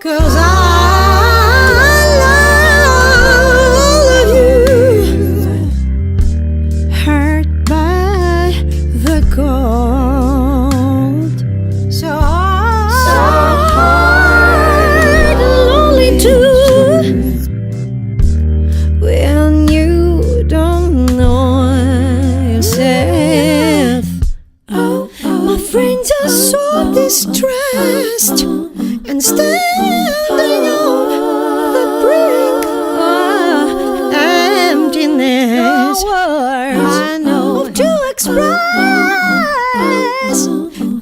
'cause I love you, hurt by the cold, so hard, lonely too, when you don't know yourself. Oh, my friends are so distressed and standing on the brink of emptiness. No words I know to express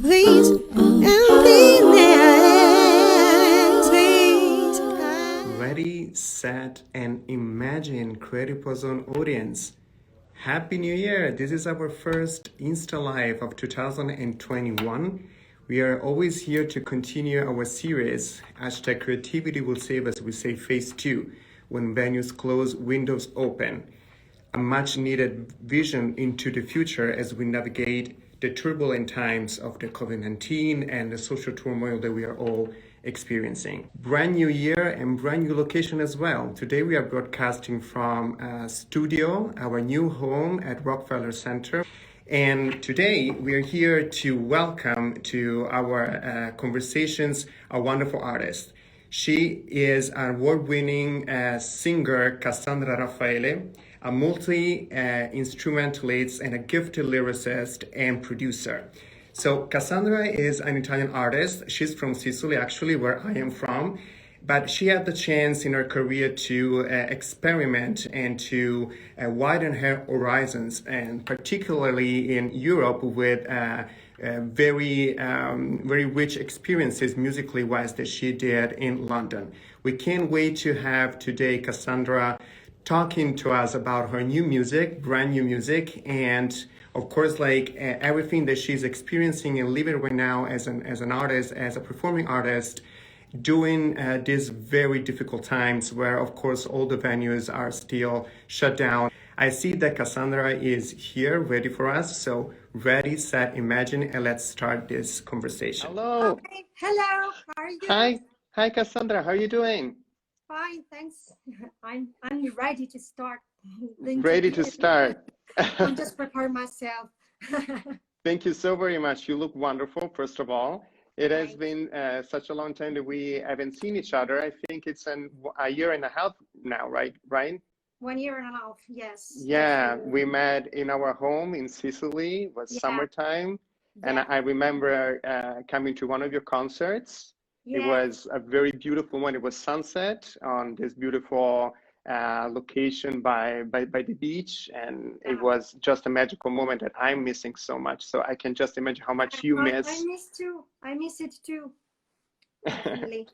these emptiness. Ready, set, and imagine, Creative Zone audience. Happy New Year! This is our first Insta Live of 2021. We are always here to continue our series, hashtag Creativity Will Save Us, we say phase 2, when venues close, windows open. A much needed vision into the future as we navigate the turbulent times of the COVID-19 and the social turmoil that we are all experiencing. Brand new year and brand new location as well. Today we are broadcasting from a studio, our new home at Rockefeller Center. And today we are here to welcome to our conversations a wonderful artist. She is an award-winning singer, Cassandra Raffaele, a multi-instrumentalist and a gifted lyricist and producer. So Cassandra is an Italian artist. She's from Sicily, actually, where I am from. But she had the chance in her career to experiment and to widen her horizons, and particularly in Europe with very rich experiences musically wise that she did in London. We can't wait to have today Cassandra talking to us about her new music, brand new music, and of course, like everything that she's experiencing and living right now as an artist, as a performing artist, during these very difficult times where, of course, all the venues are still shut down. I see that Cassandra is here, ready for us. So ready, set, imagine, and let's start this conversation. Hello. Okay. Hello. How are you? Hi, Cassandra. How are you doing? Fine, thanks. I'm ready to start. Ready to start. I'll just prepare myself. Thank you so very much. You look wonderful, first of all. It has been such a long time that we haven't seen each other. I think it's a year and a half now, right? 1 year and a half, yes. Yeah, we met in our home in Sicily. It was summertime. Yeah. And I remember coming to one of your concerts. Yeah. It was a very beautiful one. It was sunset on this beautiful location by the beach, and it was just a magical moment that I'm missing so much. So I can just imagine how much you miss. I miss it too. Definitely.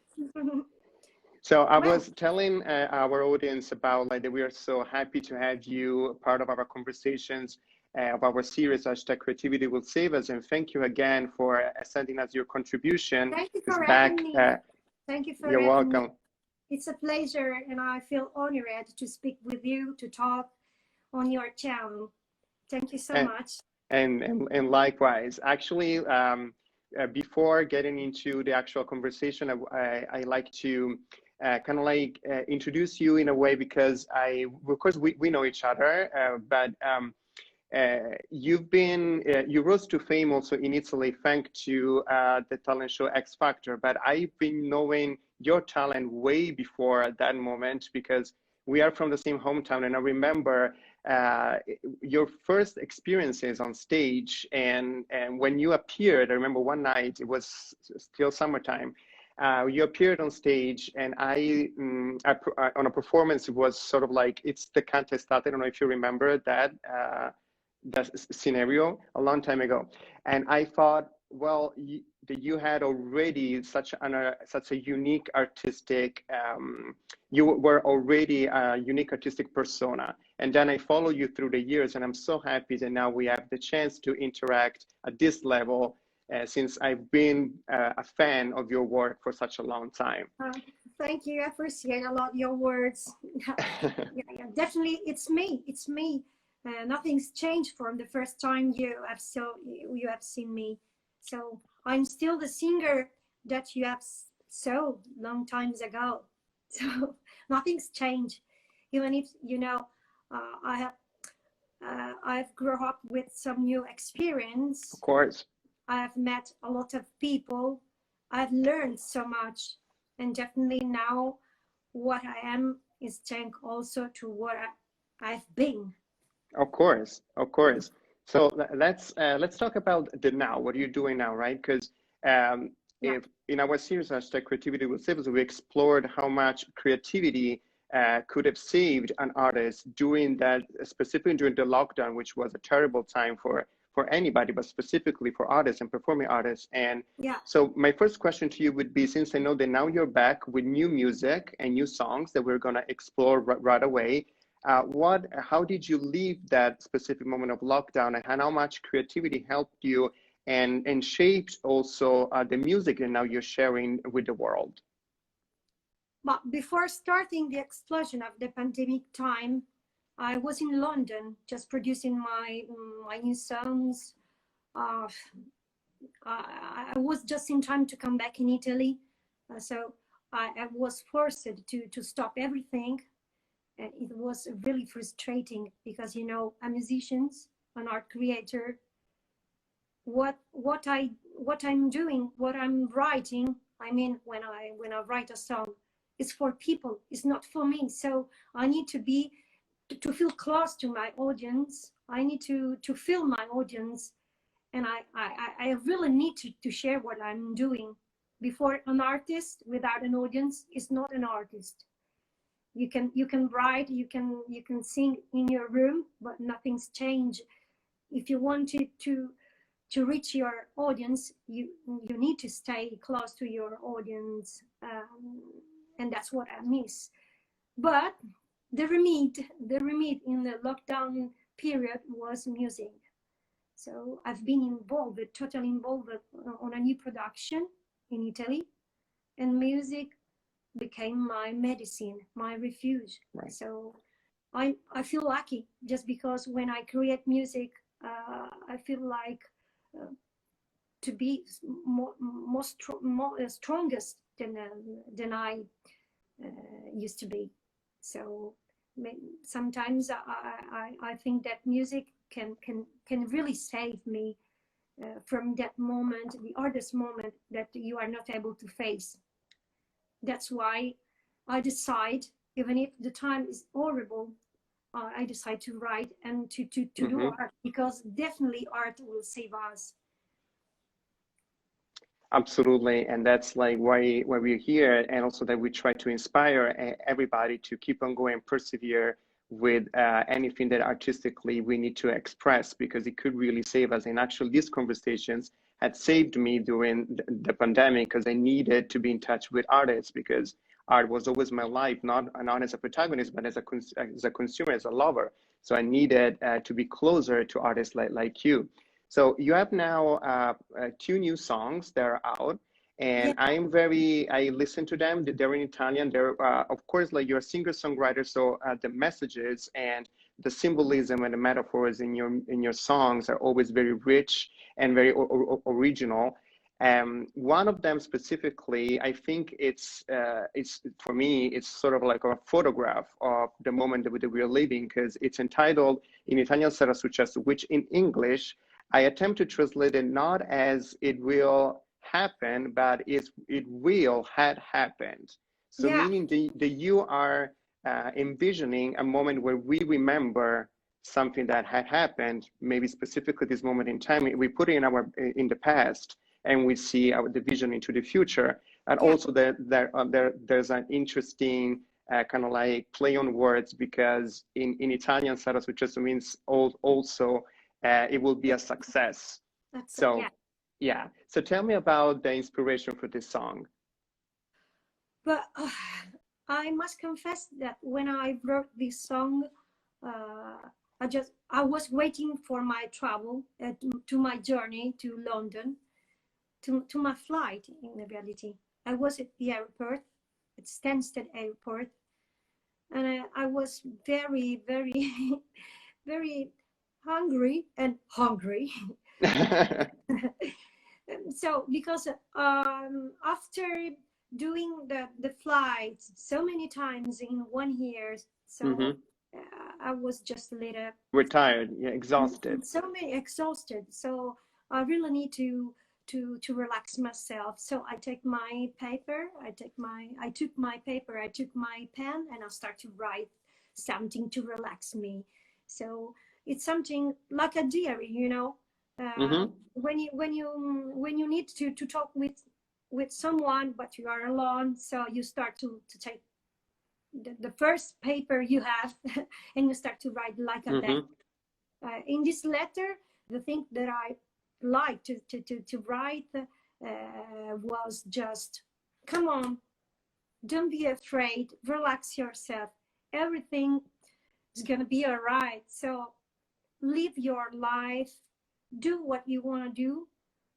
So I was telling our audience about like that we are so happy to have you part of our conversations of our series hashtag Creativity Will Save Us, and thank you again for sending us your contribution. Thank you for having me. Thank you for You're welcome. Me. It's a pleasure, and I feel honored to speak with you, to talk on your channel. Thank you so much. And likewise. Actually, before getting into the actual conversation, I like to kind of like introduce you in a way, because of course we know each other, but you rose to fame also in Italy thanks to the talent show X Factor, but I've been knowing your talent way before that moment, because we are from the same hometown, and I remember your first experiences on stage, and when you appeared, I remember one night, it was still summertime, you appeared on stage, and I on a performance, it was sort of like, it's the Canta Estate. I don't know if you remember that scenario a long time ago, and I thought, well, that you had already such a unique artistic, you were already a unique artistic persona, and then I follow you through the years, and I'm so happy that now we have the chance to interact at this level, since I've been a fan of your work for such a long time. Thank you. I appreciate a lot your words. Yeah, definitely, it's me. Nothing's changed from the first time you have seen me. So I'm still the singer that you have so long times ago. So nothing's changed. Even if, you know, I've grown up with some new experience. Of course. I've met a lot of people. I've learned so much. And definitely now what I am is thanks also to what I've been. Of course, of course. So let's talk about the now. What are you doing now, right? Because if in our series hashtag Creativity Will Save Us, we explored how much creativity could have saved an artist during that, specifically during the lockdown, which was a terrible time for anybody, but specifically for artists and performing artists. And so my first question to you would be, since I know that now you're back with new music and new songs that we're going to explore right away, how did you leave that specific moment of lockdown, and how much creativity helped you and shaped also the music that now you're sharing with the world? But before starting the explosion of the pandemic time, I was in London just producing my new songs. I was just in time to come back in Italy, so I was forced to stop everything. And it was really frustrating because, you know, a musician, an art creator, what I'm doing, what I'm writing, I mean, when I write a song, it's for people, it's not for me. So I need to feel close to my audience. I need to feel my audience, and I really need to share what I'm doing. Before, an artist without an audience is not an artist. You can write, you can sing in your room, but nothing's changed. If you wanted to reach your audience, you need to stay close to your audience, and that's what I miss. But the remedy in the lockdown period was music. So I've been totally involved on a new production in Italy, and music became my medicine, my refuge. Right. So I feel lucky, just because when I create music, I feel like to be more strongest than I used to be. So sometimes I think that music can really save me from that moment, the hardest moment that you are not able to face. That's why I decide, even if the time is horrible, I decide to write and to do art, because definitely art will save us. Absolutely, and that's like why we're here, and also that we try to inspire everybody to keep on going and persevere with anything that artistically we need to express, because it could really save us. And actually, these conversations had saved me during the pandemic, because I needed to be in touch with artists, because art was always my life, not as a protagonist, but as a consumer, as a lover. So I needed to be closer to artists like you. So you have now 2 new songs that are out, and I listen to them. They're in Italian. They're of course, like, you're a singer-songwriter, so the messages and the symbolism and the metaphors in your songs are always very rich and very original. One of them specifically, I think it's for me, it's sort of like a photograph of the moment that we're living, because it's entitled in Italian Sarà successo, which in English I attempt to translate it not as "it will happen," but "it will had happened." So meaning that you are envisioning a moment where we remember something that had happened, maybe specifically this moment in time. We put it in the past, and we see the vision into the future. And also there's an interesting kind of like play on words, because in Italian, sarà successo means also it will be a success. So tell me about the inspiration for this song. But I must confess that when I wrote this song, I was waiting for my travel to my journey to London, to my flight. In reality, I was at the airport, at Stansted Airport, and I was very, very, very hungry. So because after doing the flights so many times in 1 year. So I was just a little We're tired, yeah, exhausted. so many exhausted. So I really need to relax myself. So I take my paper, I took my paper, I took my pen, and I start to write something to relax me. So it's something like a diary, you know. When you need to talk with someone, but you are alone, so you start to take the first paper you have and you start to write like a letter. In this letter, the thing that I like to write was just, come on, don't be afraid, relax yourself, everything is gonna be all right. So live your life, do what you want to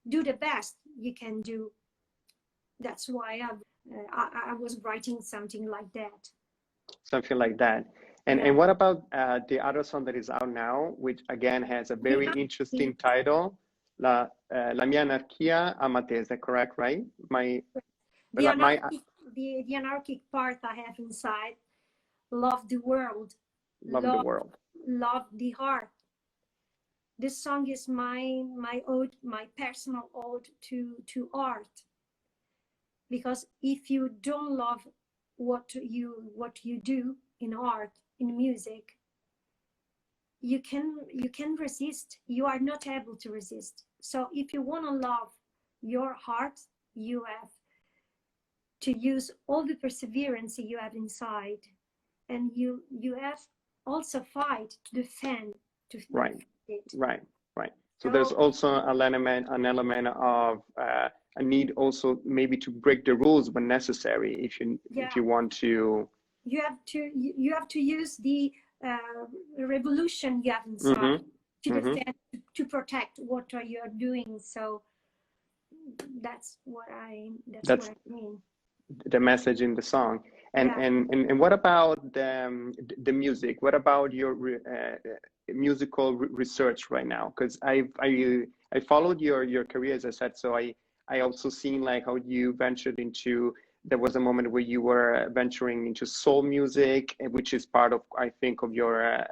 do the best you can do. That's why I was writing something like that. Something like that. And what about the other song that is out now, which again has a very interesting title, La mia anarchia ama te, is that correct, right? The anarchic part I have inside, love the world, love the world, love the heart. This song is my ode, my personal ode to art. Because if you don't love what you do in art, in music, you can resist. You are not able to resist. So if you want to love your heart, you have to use all the perseverance you have inside, and you have also fight to defend it. Right. So there's also an element of a need also maybe to break the rules when necessary if you want to. You have to use the revolution you have inside to defend, to protect what you are doing. So that's what I mean. The message in the song. And what about the music? What about your musical research right now? Because I followed your career, as I said. So I also seen like how you ventured into. There was a moment where you were venturing into soul music, which is part of, I think, of your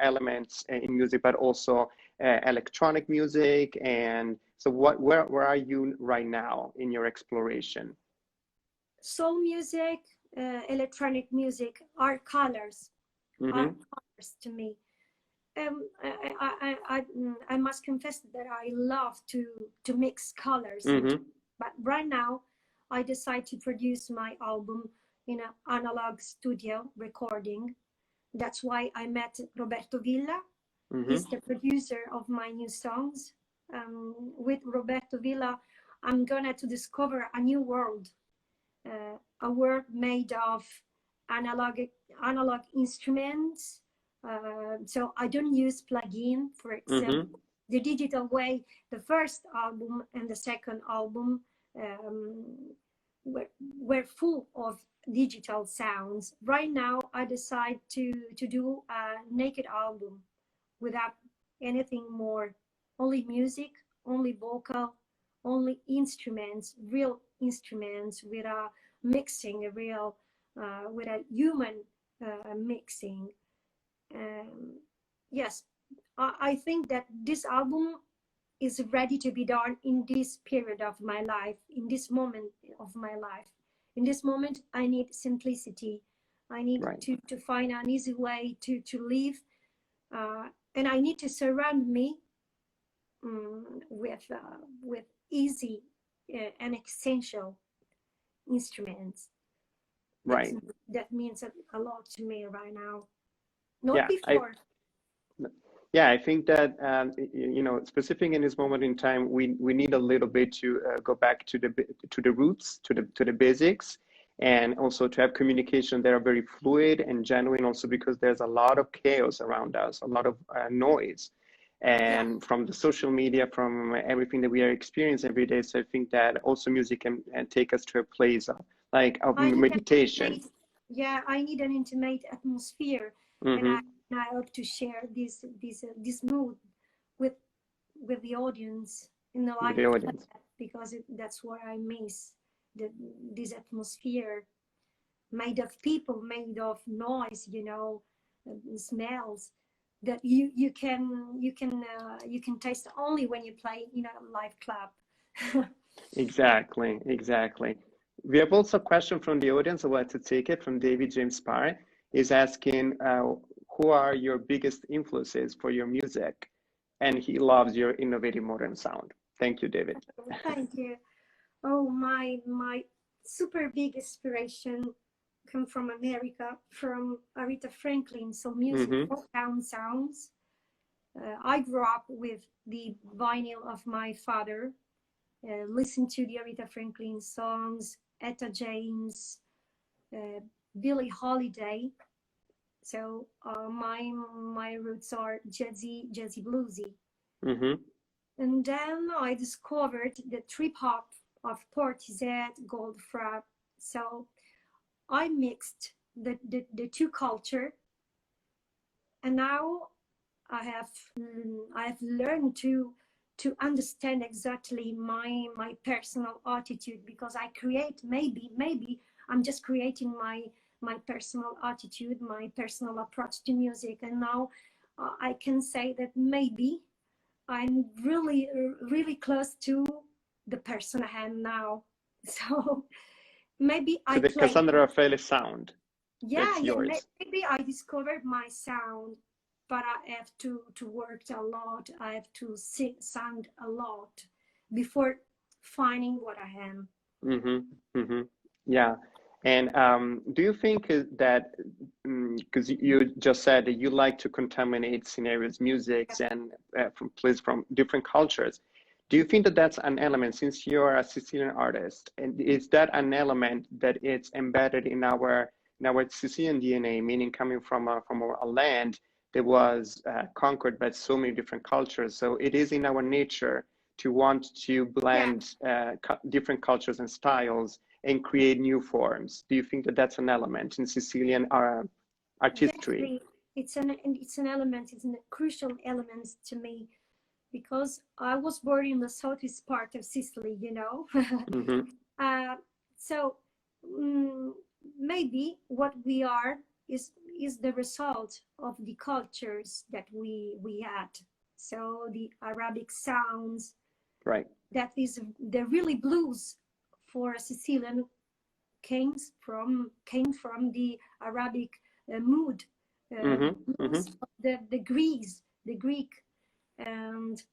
elements in music, but also electronic music. And so where are you right now in your exploration? Soul music, electronic music are colors, are colors to me. I must confess that I love to mix colors. But right now, I decided to produce my album in an analog studio recording. That's why I met Roberto Villa. He's the producer of my new songs. With Roberto Villa, I'm gonna to discover a new world. A world made of analog instruments. So I don't use plugin, for example. The digital way, the first album and the second album were full of digital sounds. Right now, I decide to do a naked album without anything more, only music, only vocal, only instruments, real instruments with a mixing, with a human mixing. Yes, I think that this album is ready to be done in this period of my life, in this moment of my life. In this moment, I need simplicity. I need to find an easy way to live, and I need to surround me with easy and essential instruments. That means a lot to me right now. Not before. I think that specific in this moment in time, we need a little bit to go back to the roots, to the basics, and also to have communication that are very fluid and genuine. Also because there's a lot of chaos around us, a lot of noise, and from the social media, from everything that we are experiencing every day. So I think that also music can take us to a place of meditation. I need an intimate atmosphere, and I hope to share this mood with the audience in the life, because that's what I miss. this atmosphere made of people, made of noise, smells that you can taste only when you play in a live club. Exactly, exactly. We have also a question from the audience. I want to take it from David James Parr. Is asking, who are your biggest influences for your music? And he loves your innovative modern sound. Thank you, David. Thank you. Oh, my super big inspiration come from America, from Aretha Franklin. So music, Motown sounds. I grew up with the vinyl of my father. Listen to the Aretha Franklin songs, Etta James, Billie Holiday. So my roots are jazzy bluesy. And then I discovered the trip hop of Portishead, Goldfrapp. So I mixed the two culture, and now I have learned to understand exactly my personal attitude, because I create, maybe I'm just creating my personal attitude, my personal approach to music, and now I can say that maybe I'm really close to the person I am now. So maybe to the Cassandra Raffaele sound. Yeah, yours. maybe I discovered my sound, but I have to work a lot. I have to sound a lot before finding what I am. Yeah. And do you think that, because you just said that you like to contaminate scenarios, musics, and from different cultures, do you think that that's an element, since you're a Sicilian artist, and is that an element that it's embedded in our Sicilian DNA, meaning coming from a land that was conquered by so many different cultures? So it is in our nature to want to blend different cultures and styles and create new forms. Do you think that that's an element in Sicilian artistry? Definitely. It's an element. It's a crucial element to me, because I was born in the southeast part of Sicily, So maybe what we are is the result of the cultures that we had. So the Arabic sounds, right? That is the really blues for Sicilian came from the Arabic mood, blues of the Greek, and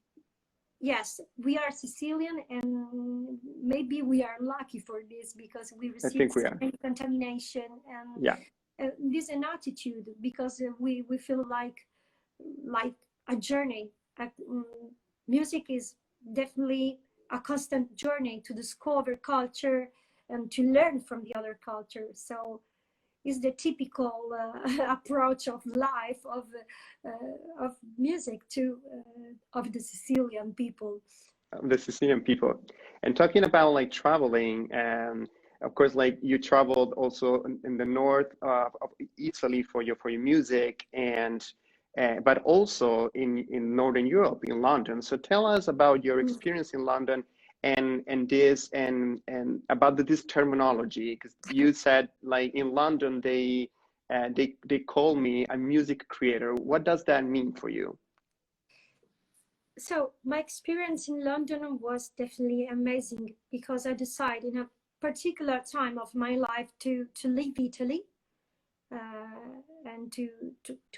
yes, we are Sicilian, and maybe we are lucky for this, because we receive so many contamination, and this an attitude, because we feel like a journey. Music is definitely a constant journey to discover culture and to learn from the other culture. So it's the typical approach of life of music of the Sicilian people. And talking about like traveling, of course, like you traveled also in the north of Italy for your music, and but also in Northern Europe, in London. So tell us about your experience in London, and about this terminology, because you said like in London they call me a music creator. What does that mean for you? So my experience in London was definitely amazing, because I decided in a particular time of my life to leave Italy and to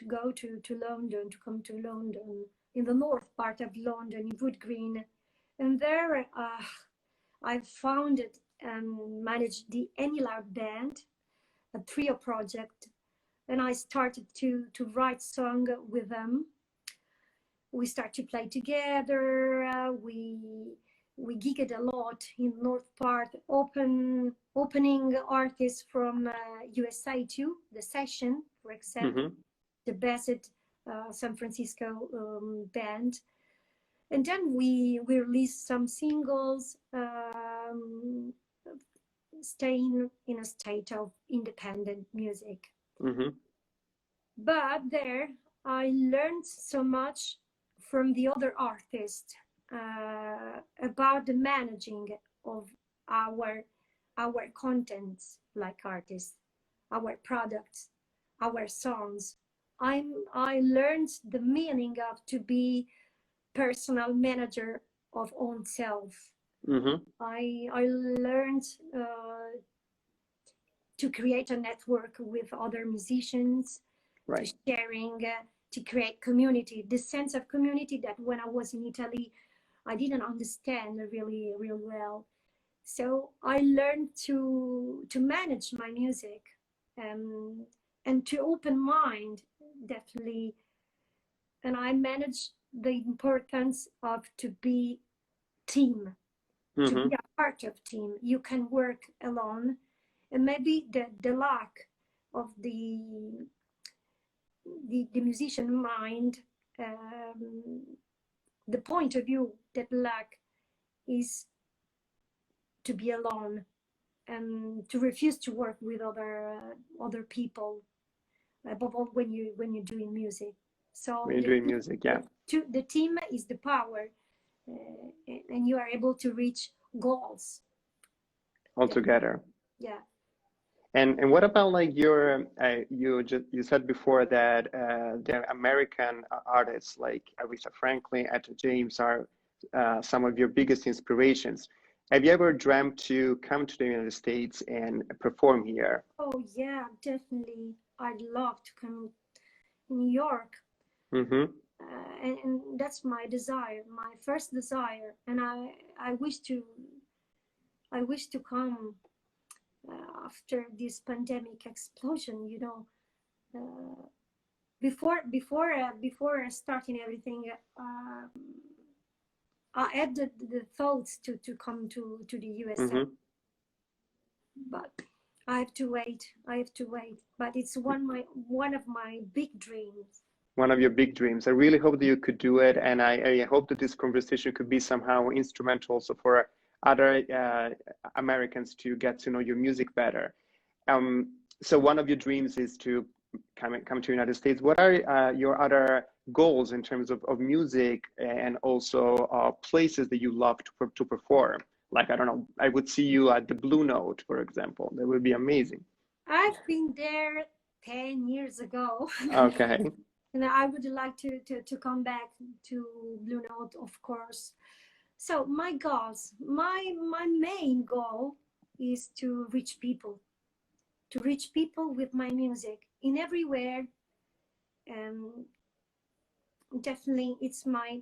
go to London, to come to London, in the north part of London, in Wood Green. And there I founded and managed the Any Loud Band, a trio project, and I started to write songs with them. We start to play together. We gigged a lot in North Part, opening artists from USA too, The Session, for example, the best San Francisco band. And then we released some singles, staying in a state of independent music. But there I learned so much from the other artists about the managing of our our contents like artists, our products, our songs. I learned the meaning of to be personal manager of own self. Mm-hmm. I learned to create a network with other musicians, to Right. sharing, to create community. This sense of community that when I was in Italy, I didn't understand really well. So I learned to manage my music, and to open mind, definitely. And I managed the importance of to be team, to Mm-hmm. be a part of team. You can work alone, and maybe the lack of the musician mind, the point of view that lack is to be alone and to refuse to work with other people, above all when you're doing music. So When you're doing music, yeah. the team is the power, and you are able to reach goals. All together. Yeah. And what about like your you said before that the American artists like Aretha Franklin, Etta James are some of your biggest inspirations. Have you ever dreamt to come to the United States and perform here? Oh yeah, definitely. I'd love to come to New York, Mm-hmm. and that's my desire, my first desire. And I wish to come after this pandemic explosion. Uh, before starting everything, I had the thoughts to come to the USA, Mm-hmm. but I have to wait. But it's one of my big dreams. One of your big dreams. I really hope that you could do it, and I hope that this conversation could be somehow instrumental also for other Americans to get to know your music better. So one of your dreams is to come to United States. What are your other goals in terms of music, and also places that you love to perform? Like, I don't know, I would see you at the Blue Note, for example. That would be amazing. I've been there 10 years ago. Okay. And I would like to come back to Blue Note, of course. So my goals, my main goal is to reach people, with my music in everywhere. And definitely it's my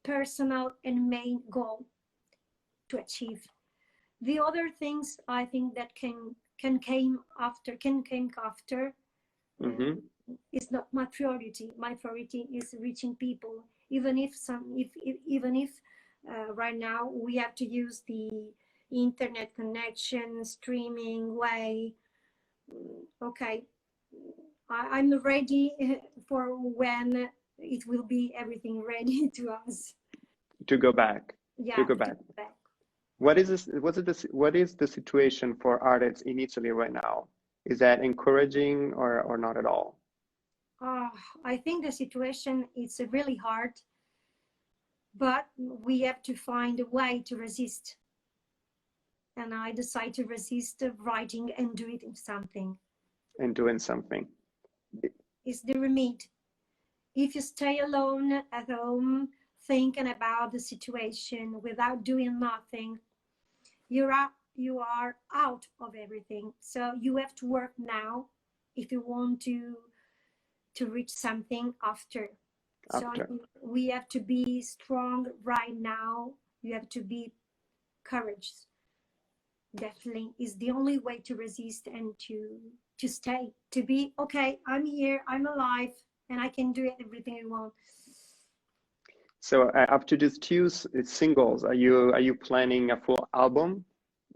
personal and main goal to achieve. The other things I think that can came after. Mm-hmm. Is not my priority. My priority is reaching people, even if right now we have to use the internet connection, streaming way. Okay, I'm ready for when it will be everything ready to us. To go back. Yeah, To go back. What is this? What is the situation for artists in Italy right now? Is that encouraging or not at all? I think the situation is really hard, but we have to find a way to resist. And I decide to resist writing and doing something. And doing something. It's the remedy. If you stay alone at home, thinking about the situation without doing nothing, you are out of everything. So you have to work now if you want to reach something after. So we have to be strong right now. You have to be courageous. Definitely is the only way to resist and to stay, to be okay. I'm here, I'm alive, and I can do everything I want. So up to these two singles, are you planning a full album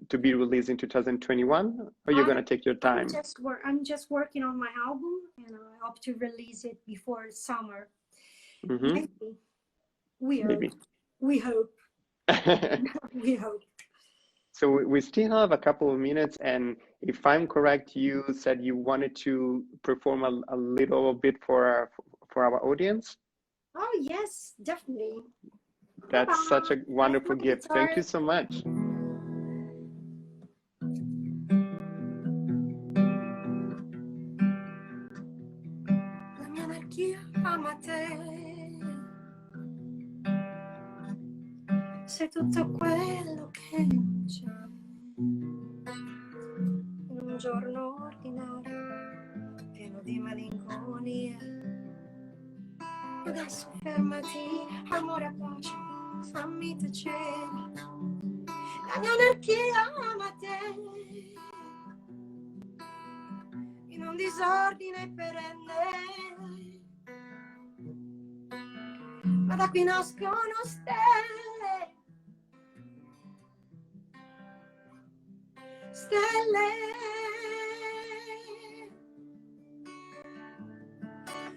to be released in 2021, or are you going to take your time? I'm just working on my album, and I hope to release it before summer. Mm-hmm. Maybe. We hope. We hope. So we still have a couple of minutes, and if I'm correct, you said you wanted to perform a little bit for our audience. Oh yes, definitely. That's such a wonderful gift. Thank you so much. ama te. Sei tutto quello che c'è in un giorno ordinario pieno di malinconia. Adesso fermati, amore, pace, fammi tacere. La mia anarchia ama te in un disordine perenne, ma da qui nascono stelle, stelle.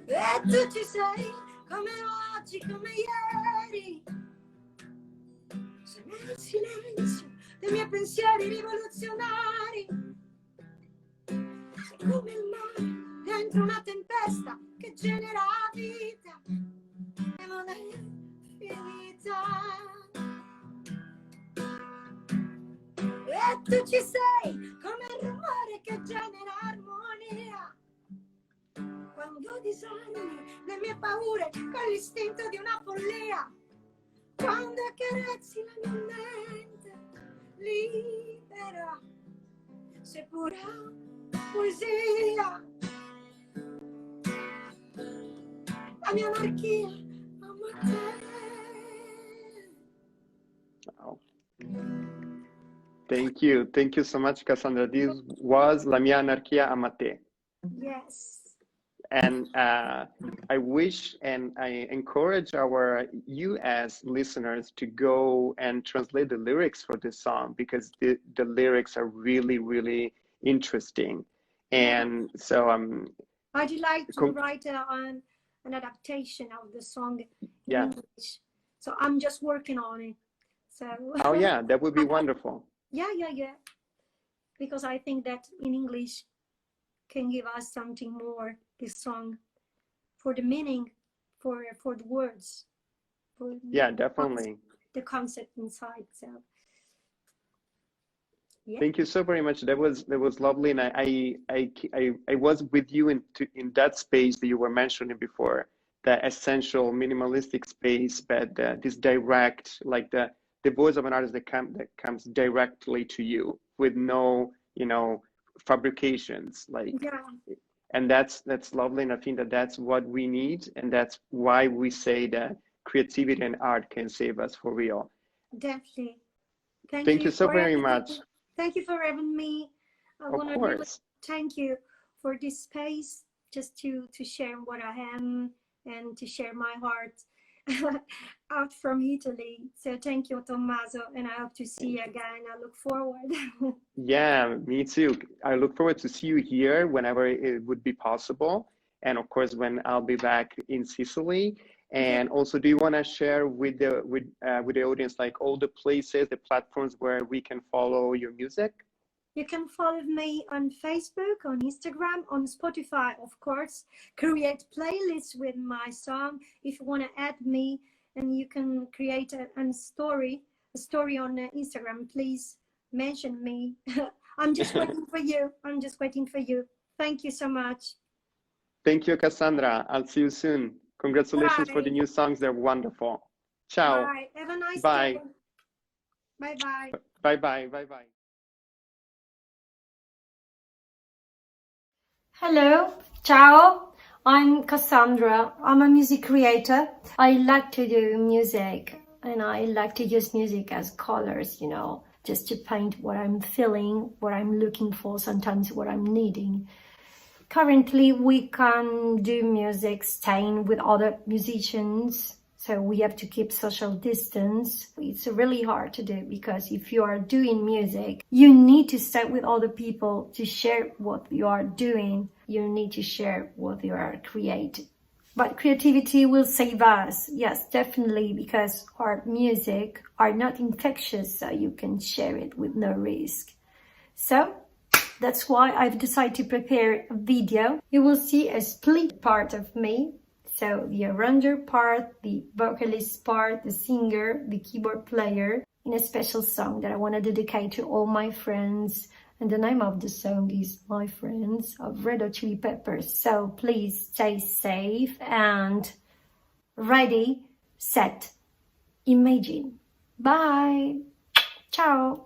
E tu ci sei come oggi, come ieri, sei nel silenzio dei miei pensieri rivoluzionari, sei come il mare dentro una tempesta che genera vita e non è finita. E tu ci sei come il rumore che genera armonia quando disarmi le mie paure con l'istinto di una follia, quando accarezzi la mia mente libera, sei pura poesia. La mia anarchia ama te. Wow. Thank you so much, Cassandra. This was La mia anarchia ama te. Yes. And I wish and I encourage you as listeners to go and translate the lyrics for this song, because the lyrics are really, really interesting. And so I'd like to write an adaptation of the song in English. So I'm just working on it. So oh yeah, that would be wonderful. Yeah. Because I think that in English can give us something more, this song, for the meaning, for the words, for definitely the concept inside. So yeah. Thank you so very much. That was lovely, and I was with you in that space that you were mentioning before, the essential minimalistic space, but this direct, like the voice of an artist that comes directly to you with no fabrications, like and that's lovely, and I think that's what we need, and that's why we say that creativity and art can save us for real. Definitely. Thank you so very much. Thank you for having me. I want to really thank you for this space, just to share what I am and to share my heart out from Italy. So thank you, Tommaso, and I hope to see you again. I look forward. Yeah, me too. I look forward to see you here whenever it would be possible, and of course when I'll be back in Sicily. And also, do you want to share with the audience, like, all the places, the platforms where we can follow your music? You can follow me on Facebook, on Instagram, on Spotify, of course. Create playlists with my song. If you want to add me, and you can create a story on Instagram, please mention me. I'm just waiting for you. I'm just waiting for you. Thank you so much. Thank you, Cassandra. I'll see you soon. Congratulations for the new songs. They're wonderful. Ciao. Bye. Have a nice day. Bye-bye. Bye-bye. Bye-bye. Hello. Ciao. I'm Cassandra. I'm a music creator. I like to do music, and I like to use music as colors, just to paint what I'm feeling, what I'm looking for, sometimes what I'm needing. Currently, we can do music staying with other musicians, so we have to keep social distance. It's really hard to do, because if you are doing music, you need to stay with other people to share what you are doing. You need to share what you are creating. But creativity will save us. Yes, definitely, because our music are not infectious, so you can share it with no risk. So that's why I've decided to prepare a video. You will see a split part of me. So the arranger part, the vocalist part, the singer, the keyboard player, in a special song that I want to dedicate to all my friends And the name of the song is My Friends of Red Hot Chili Peppers. So please stay safe and ready, set, imagine. Bye. Ciao.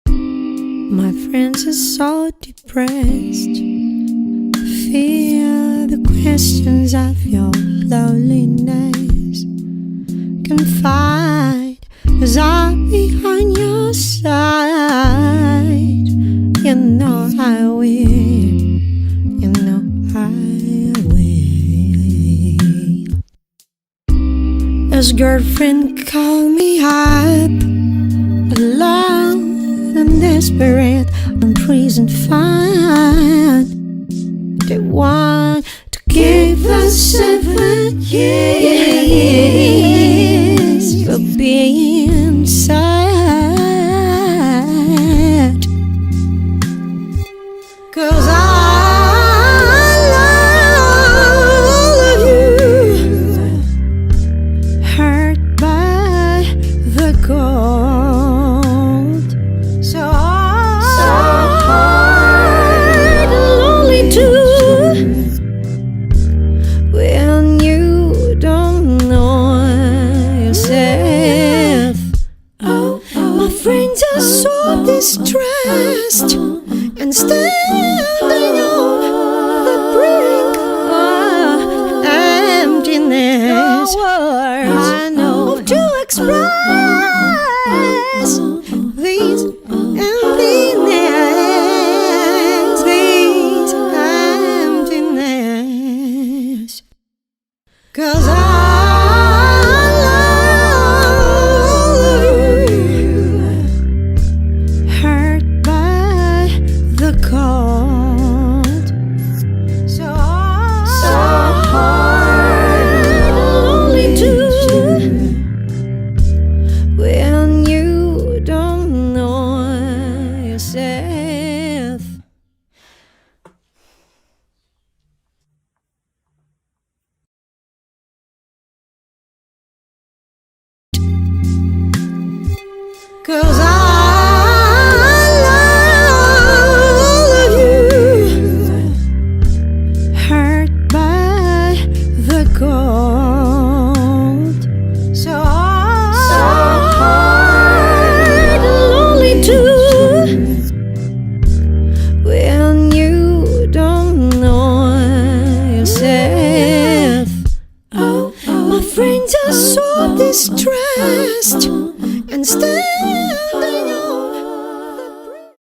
My friends are so depressed. Fear the questions of your loneliness. Confide, 'cause I'll be on your side. You know I will. You know I will. His girlfriend called me up, alone and desperate, on prison fine. They want to give us 7 years for being sad. 'Cause I love you, hurt by the cold. So hard and lonely too, when you don't know yourself. Oh, my friends are so distressed and standing on the brink of emptiness. No words I know to express these emptiness. 'Cause I love you, hurt by the cold. So hard and lonely too, when you don't know yourself. Cause I love you, hurt by the cold. So hard and lonely too, when you don't know yourself. Oh, my friends are so distressed and standing